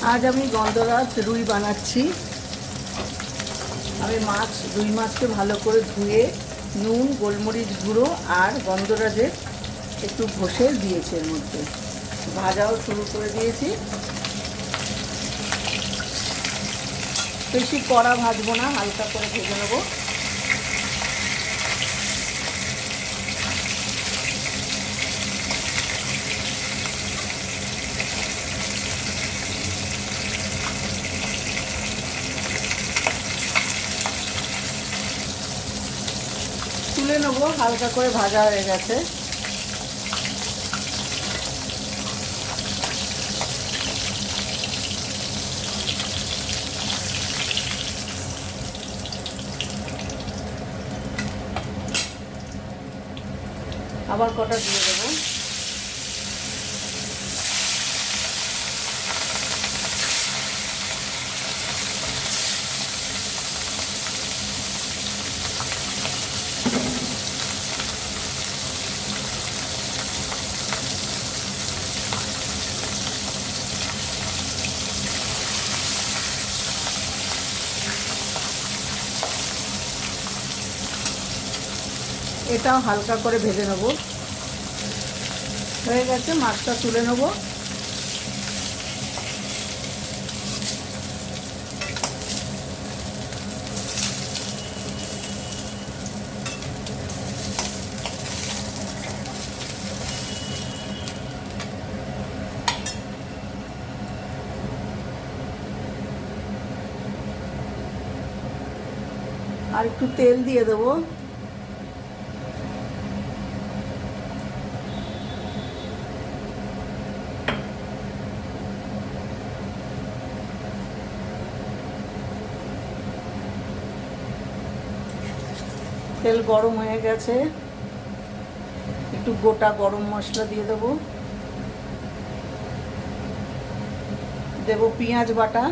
আজ আমি গন্ধরাজ রুই বানাচ্ছি। আমি রুই মাছকে ভালো করে ধুয়ে নুন, গোলমরিচ গুঁড়ো আর গন্ধরাজের একটু ঘষে দিয়েছি। এর মধ্যে ভাজাও শুরু করে দিয়েছি। বেশি কড়া ভাজবো না, হালকা করে ভেজে নেবো। তুলে নেবো, হালকা করে ভাজা হয়ে গেছে। আবার কটা দিয়ে দেবো। এটাও হালকা করে ভেজে নেব। হয়ে গেছে, মাছটা তুলে নেব। আর একটু তেল দিয়ে দেবো। তেল গরম হয়ে গেছে, একটু গোটা গরম মশলা দিয়ে দেবো। দেবো পেঁয়াজ বাটা,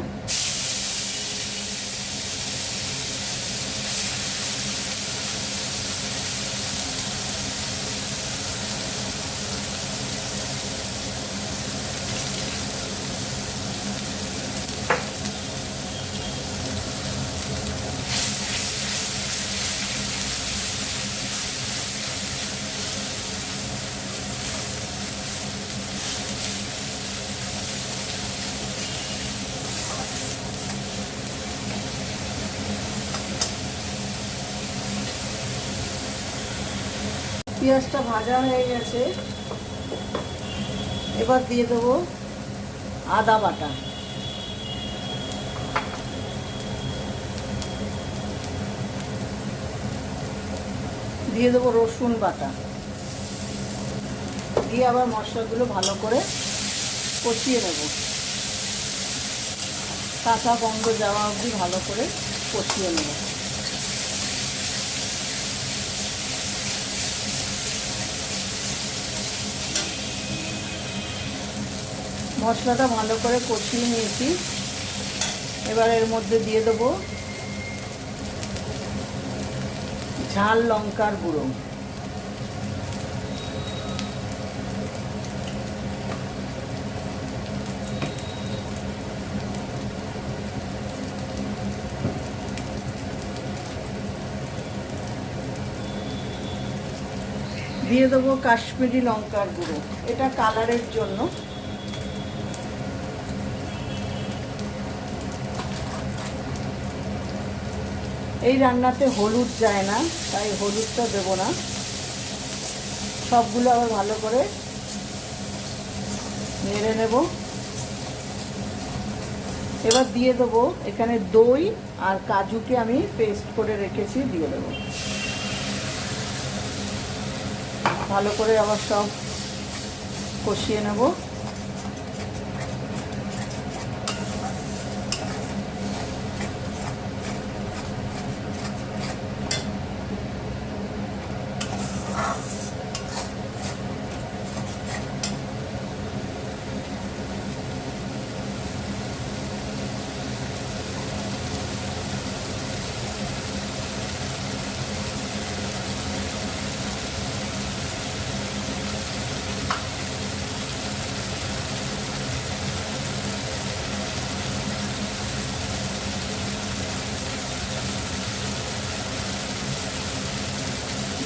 পেঁয়াজটা ভাজা হয়ে গেছে। এবার দিয়ে দেবো আদা বাটা, দিয়ে দেবো রসুন বাটা, দিয়ে আবার মশলাগুলো ভালো করে কষিয়ে নেব। কাঁচা গন্ধ যাওয়া অবধি ভালো করে কষিয়ে নেব। মশলাটা ভালো করে কষিয়ে নিয়েছি। এবার এর মধ্যে দিয়ে দেবো ঝাল লঙ্কার গুঁড়ো, দিয়ে দেবো কাশ্মীরি লঙ্কার গুঁড়ো, এটা কালারের জন্য। এই রান্নাতে হলুদ যায় না, তাই হলুদটা দেবো না। সবগুলো আবার ভালো করে নেড়ে নেব। এবার দিয়ে দেবো এখানে দই আর কাজুকে আমি পেস্ট করে রেখেছি, দিয়ে দেবো। ভালো করে আবার সব কষিয়ে নেব।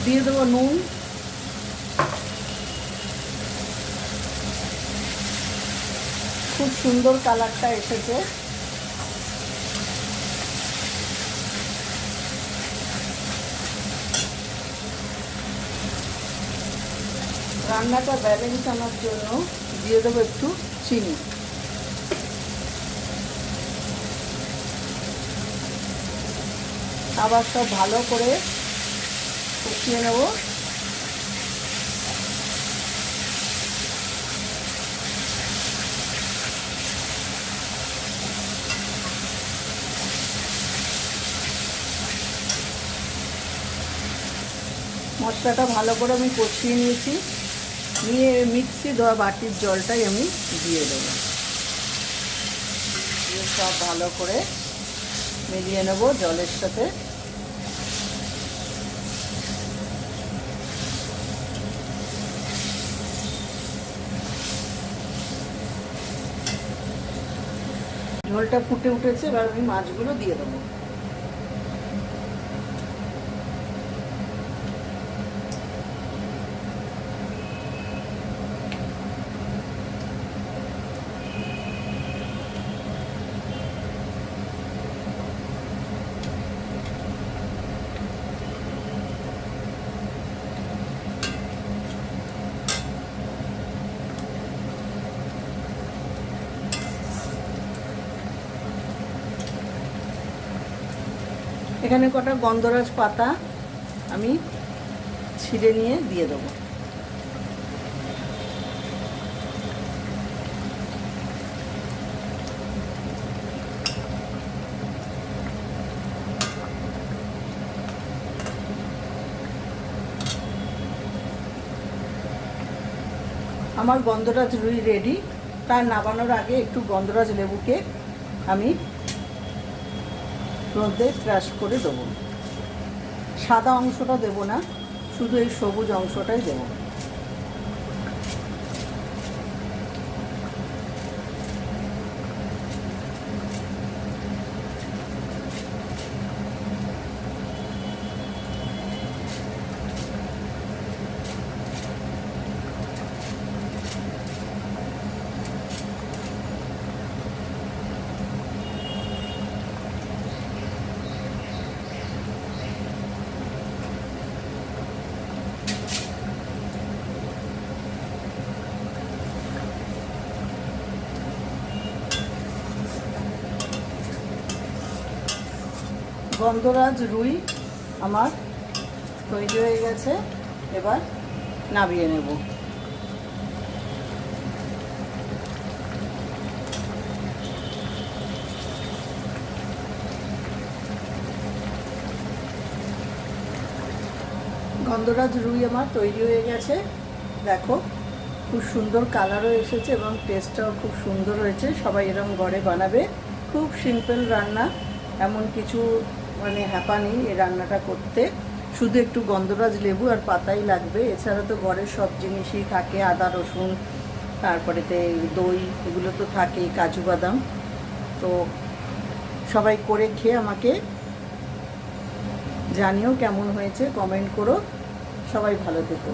দিয়ে দেবো নুন, খুব সুন্দর কালারটা এসেছে। রান্নাটা ব্যালেন্স আনার জন্য দিয়ে দেবো একটু চিনি। আবার সব ভালো করে কষিয়ে নেব। মশলাটা ভালো করে আমি কষিয়ে নিয়েছি, নিয়ে মিক্সি ধোয়া বাটির জলটাই আমি দিয়ে দেবো। দিয়ে সব ভালো করে মিলিয়ে নেব জলের সাথে। ঝোলটা ফুটে উঠেছে, এবার আমি মাছগুলো দিয়ে দেবো। এখানে কটা গন্ধরাজ পাতা আমি ছিঁড়ে নিয়ে দিয়ে দেবো। আমার গন্ধরাজ রুই রেডি। তার নামানোর আগে একটু গন্ধরাজ লেবুকে আমি রোদে ক্রাশ করে দেবো। সাদা অংশটা দেবো না, শুধু এই সবুজ অংশটাই দেবো। গন্ধরাজ রুই আমার তৈরি হয়ে গেছে, এবার নামিয়ে নেব। গন্ধরাজ রুই আমার তৈরি হয়ে গেছে, দেখো খুব সুন্দর কালারও এসেছে এবং টেস্টটাও খুব সুন্দর হয়েছে। সবাই এরকম ঘরে বানাবে, খুব সিম্পল রান্না, এমন কিছু মানে হ্যাপা নেই এই রান্নাটা করতে। শুধু একটু গন্ধরাজ লেবু আর পাতাই লাগবে, এছাড়া তো ঘরের সব জিনিসই থাকে, আদা রসুন, তারপরেতে দই, এগুলো তো থাকেই, কাজু বাদাম। তো সবাই করে খেয়ে আমাকে জানিও কেমন হয়েছে, কমেন্ট করো। সবাই ভালো থেকো।